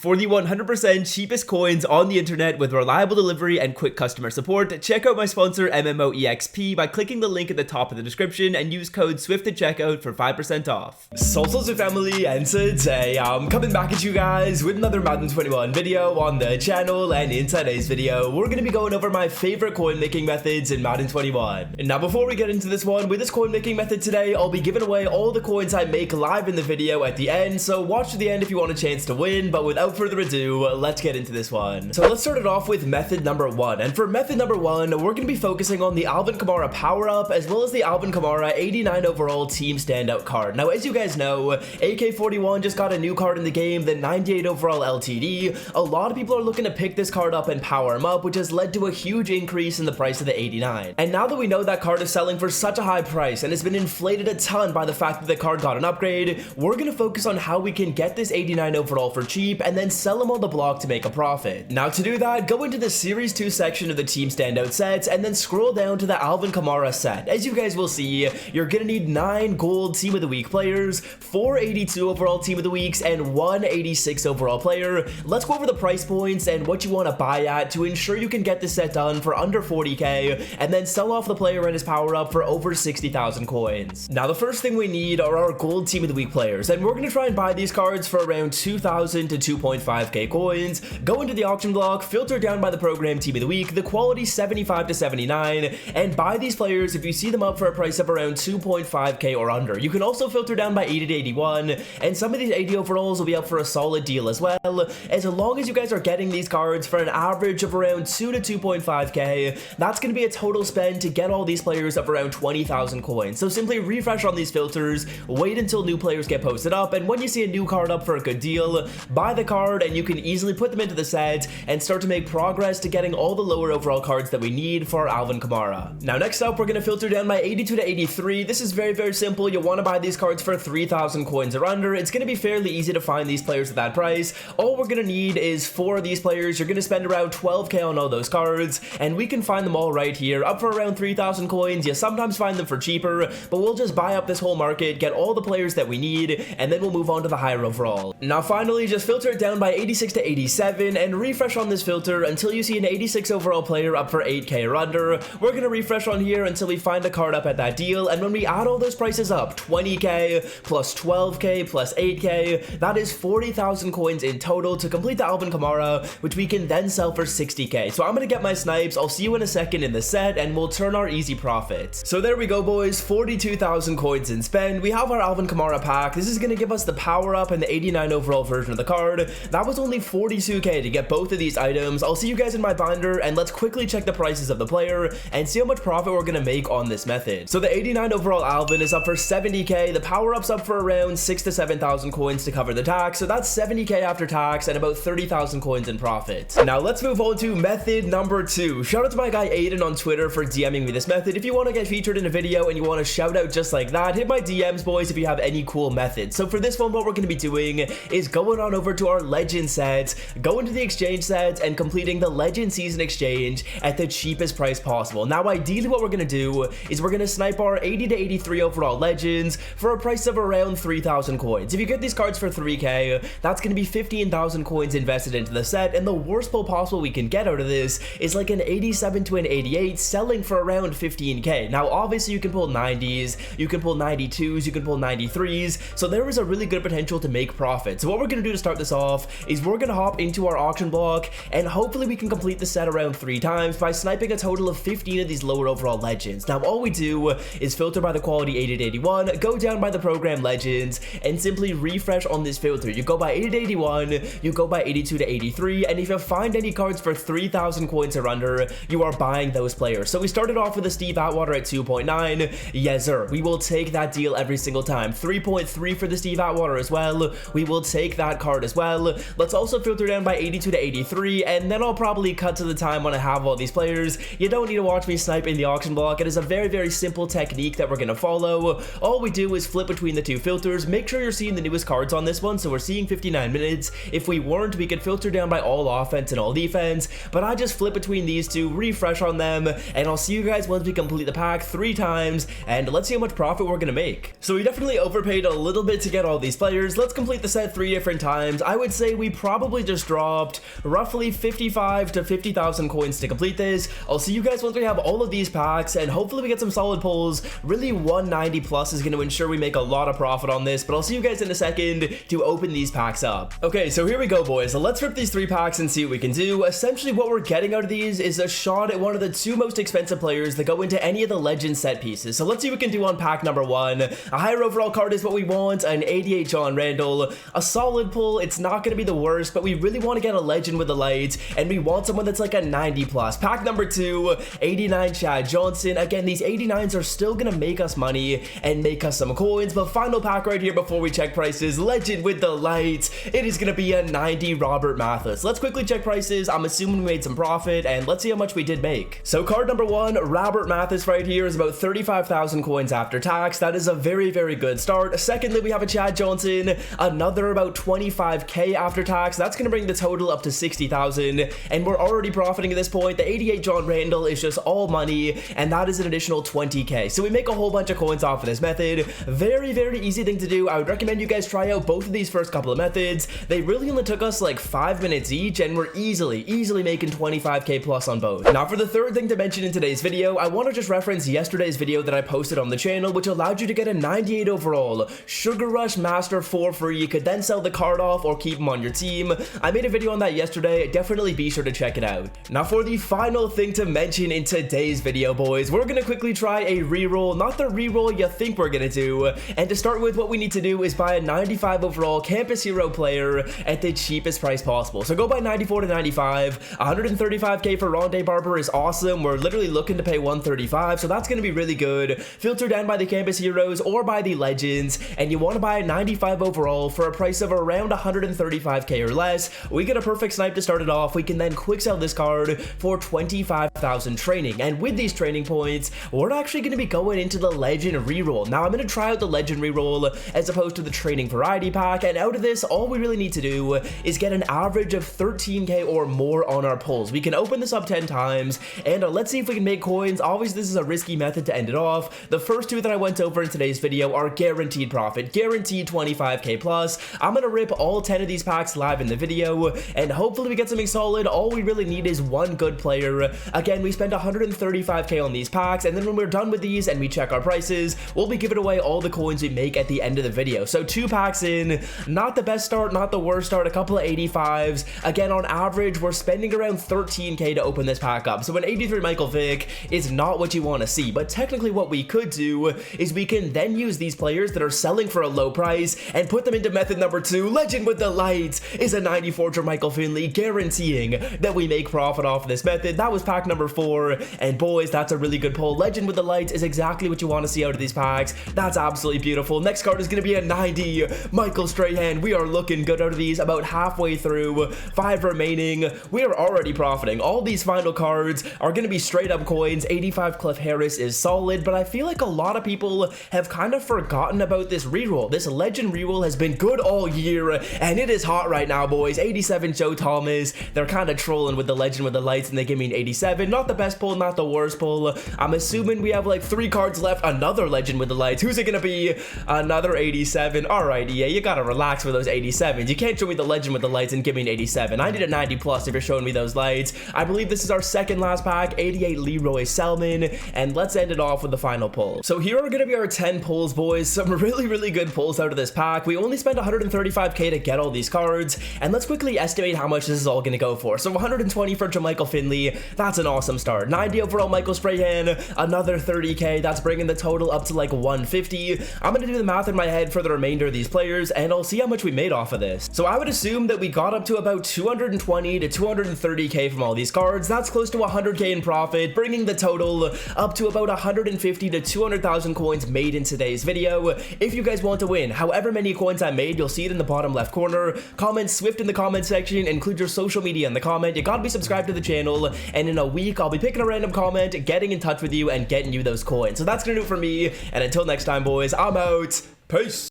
For the 100% cheapest coins on the internet with reliable delivery and quick customer support, check out my sponsor MMOEXP by clicking the link at the top of the description and use code SWIFT at checkout for 5% off. Salsa family, and today I'm coming back at you guys with another Madden 21 video on the channel, and in today's video we're going to be going over my favorite coin making methods in Madden 21. Now before we get into this one, with this coin making method today, I'll be giving away all the coins I make live in the video at the end, so watch to the end if you want a chance to win. But without further ado, let's get into this one. So let's start it off with method number one, and for method number one, we're going to be focusing on the Alvin Kamara power up as well as the Alvin Kamara 89 overall team standout card. Now as you guys know, AK-41 just got a new card in the game, the 98 overall LTD. A lot of people are looking to pick this card up and power him up, which has led to a huge increase in the price of the 89. And now that we know that card is selling for such a high price and it's been inflated a ton by the fact that the card got an upgrade, we're going to focus on how we can get this 89 overall for cheap and then sell them on the block to make a profit. Now to do that, go into the Series 2 section of the team standout sets and then scroll down to the Alvin Kamara set. As you guys will see, you're going to need 9 gold team of the week players, 4 82 overall team of the weeks, and 1 86 overall player. Let's go over the price points and what you want to buy at to ensure you can get this set done for under 40k and then sell off the player and his power up for over 60,000 coins. Now the first thing we need are our gold team of the week players, and we're going to try and buy these cards for around 2,000 to 2.5k coins. Go into the auction block, filter down by the program team of the week, the quality 75 to 79, and buy these players if you see them up for a price of around 2.5k or under. You can also filter down by 80 to 81, and some of these 80 overalls will be up for a solid deal as well. As long as you guys are getting these cards for an average of around 2 to 2.5k, that's going to be a total spend to get all these players up around 20,000 coins. So simply refresh on these filters, wait until new players get posted up, and when you see a new card up for a good deal, buy the card and you can easily put them into the set and start to make progress to getting all the lower overall cards that we need for Alvin Kamara. Now next up, we're going to filter down by 82 to 83. This is very simple. You want to buy these cards for 3,000 coins or under. It's going to be fairly easy to find these players at that price. All we're going to need is 4 of these players. You're going to spend around 12k on all those cards, and we can find them all right here up for around 3,000 coins. You sometimes find them for cheaper, but we'll just buy up this whole market, get all the players that we need, and then we'll move on to the higher overall. Now finally, just filter it down by 86 to 87 and refresh on this filter until you see an 86 overall player up for 8k or under. We're going to refresh on here until we find a card up at that deal, and when we add all those prices up, 20k plus 12k plus 8k, that is 40,000 coins in total to complete the Alvin Kamara, which we can then sell for 60k. So I'm going to get my snipes. I'll see you in a second in the set and we'll turn our easy profits. So there we go, boys, 42,000 coins in spend. We have our Alvin Kamara pack. This is going to give us the power up and the 89 overall version of the card. That was only 42k to get both of these items. I'll see you guys in my binder, and let's quickly check the prices of the player and see how much profit we're going to make on this method. So the 89 overall Alvin is up for 70k. The power up's up for around 6 to 7,000 coins to cover the tax. So that's 70k after tax and about 30,000 coins in profit. Now let's move on to method number 2. Shout out to my guy Aiden on Twitter for DMing me this method. If you want to get featured in a video and you want a shout out just like that, hit my DMs, boys, if you have any cool methods. So for this one, what we're going to be doing is going on over to our legend sets, go into the exchange sets and completing the legend season exchange at the cheapest price possible. Now ideally what we're going to do is we're going to snipe our 80 to 83 overall legends for a price of around 3,000 coins. If you get these cards for 3k, that's going to be 15,000 coins invested into the set, and the worst pull possible we can get out of this is like an 87 to an 88 selling for around 15k. Now obviously you can pull 90s, you can pull 92s, you can pull 93s, so there is a really good potential to make profit. So what we're going to do to start this off is we're going to hop into our auction block, and hopefully we can complete the set around 3 times by sniping a total of 15 of these lower overall legends. Now all we do is filter by the quality 80 to 81, go down by the program legends, and simply refresh on this filter. You go by 80 to 81, you go by 82 to 83, and if you find any cards for 3,000 coins or under, you are buying those players. So we started off with a Steve Atwater at 2.9. Yes sir, we will take that deal every single time. 3.3 for the Steve Atwater as well. We will take that card as well. Let's also filter down by 82 to 83, and then I'll probably cut to the time when I have all these players. You don't need to watch me snipe in the auction block. It is a very simple technique that we're going to follow. All we do is flip between the two filters. Make sure you're seeing the newest cards on this one, so we're seeing 59 minutes. If we weren't, we could filter down by all offense and all defense, but I just flip between these two, refresh on them, and I'll see you guys once we complete the pack 3 times, and let's see how much profit we're going to make. So we definitely overpaid a little bit to get all these players. Let's complete the set 3 different times. I would say we probably just dropped roughly 55 to 50,000 coins to complete this. I'll see you guys once we have all of these packs, and hopefully we get some solid pulls. Really 190 plus is going to ensure we make a lot of profit on this, but I'll see you guys in a second to open these packs up. Okay, so here we go, boys. So let's rip these 3 packs and see what we can do. Essentially what we're getting out of these is a shot at one of the 2 most expensive players that go into any of the legend set pieces. So let's see what we can do on pack number 1. A higher overall card is what we want, an 88 John Randall, a solid pull. It's not going to be the worst, but we really want to get a legend with the lights, and we want someone that's like a 90 plus. Pack number 2, 89 Chad Johnson. Again, these 89s are still going to make us money and make us some coins, but final pack right here before we check prices, legend with the lights. It is going to be a 90 Robert Mathis. Let's quickly check prices. I'm assuming we made some profit, and let's see how much we did make. So card number 1, Robert Mathis right here is about 35,000 coins after tax. That is a very, very good start. Secondly, we have a Chad Johnson, another about 25k after tax. That's going to bring the total up to 60,000, and we're already profiting at this point. The 88 John Randall is just all money, and that is an additional 20k. So we make a whole bunch of coins off of this method. Very, very easy thing to do. I would recommend you guys try out both of these first couple of methods. They really only took us like 5 minutes each, and we're easily making 25k plus on both. Now for the third thing to mention in today's video, I want to just reference yesterday's video that I posted on the channel, which allowed you to get a 98 overall Sugar Rush Master for free. You could then sell the card off or keep them on your team. I made a video on that yesterday. Definitely be sure to check it out. Now for the final thing to mention in today's video, boys, we're gonna quickly try a reroll, not the reroll you think we're gonna do. And to start with, what we need to do is buy a 95 overall campus hero player at the cheapest price possible. So go buy 94 to 95. 135k for Rondé Barber is awesome. We're literally looking to pay 135, so that's gonna be really good. Filter down by the campus heroes or by the legends, and you want to buy a 95 overall for a price of around 135k or less. We get a perfect snipe to start it off. We can then quick sell this card for 25,000 training, and with these training points, we're actually going to be going into the legend reroll. Now I'm going to try out the legend reroll as opposed to the training variety pack, and out of this, all we really need to do is get an average of 13k or more on our pulls. We can open this up 10 times, and let's see if we can make coins. Obviously, this is a risky method to end it off. The first 2 that I went over in today's video are guaranteed profit, guaranteed 25k plus. I'm gonna rip all 10 of these packs live in the video, and hopefully we get something solid. All we really need is one good player. Again, we spend 135k on these packs, and then when we're done with these and we check our prices, we'll be giving away all the coins we make at the end of the video. So 2 packs in, not the best start, not the worst start, a couple of 85s. Again, on average, we're spending around 13k to open this pack up. So an 83 Michael Vick is not what you want to see, but technically what we could do is we can then use these players that are selling for a low price and put them into method number 2. Legend with the lights is a 94 Jermichael Finley, guaranteeing that we make profit off of this method. That was pack number 4, and boys, that's a really good pull. Legend with the lights is exactly what you want to see out of these packs. That's absolutely beautiful. Next card is going to be a 90 Michael Strahan. We are looking good out of these, about halfway through, 5 remaining. We are already profiting. All these final cards are going to be straight up coins. 85 Cliff Harris is solid, but I feel like a lot of people have kind of forgotten about this reroll. This legend reroll has been good all year, and it is hot right now, boys. 87 Joe Thomas. They're kind of trolling with the legend with the lights, and they give me an 87. Not the best pull, not the worst pull. I'm assuming we have like 3 cards left. Another legend with the lights. Who's it gonna be? Another 87. Alright, yeah, you gotta relax with those 87s. You can't show me the legend with the lights and give me an 87. I need a 90 plus if you're showing me those lights. I believe this is our second last pack. 88 Leroy Selman, and let's end it off with the final pull. So here are gonna be our 10 pulls, boys. Some really good pulls out of this pack. We only spent 135k to get all these cards, and let's quickly estimate how much this is all gonna go for. So 120 for Jermichael Finley. That's an awesome start. 90 overall Michael Strahan. Another 30k. That's bringing the total up to like 150. I'm gonna do the math in my head for the remainder of these players, and I'll see how much we made off of this. So I would assume that we got up to about 220 to 230k from all these cards. That's close to 100k in profit, bringing the total up to about 150 to 200,000 coins made in today's video. If you guys want to win however many coins I made, you'll see it in the bottom left corner. Comment Swift in the comment section, include your social media in the comment. You gotta be subscribed to the channel, and in a week I'll be picking a random comment, getting in touch with you, and getting you those coins. So that's gonna do it for me, and until next time, boys, I'm out. Peace.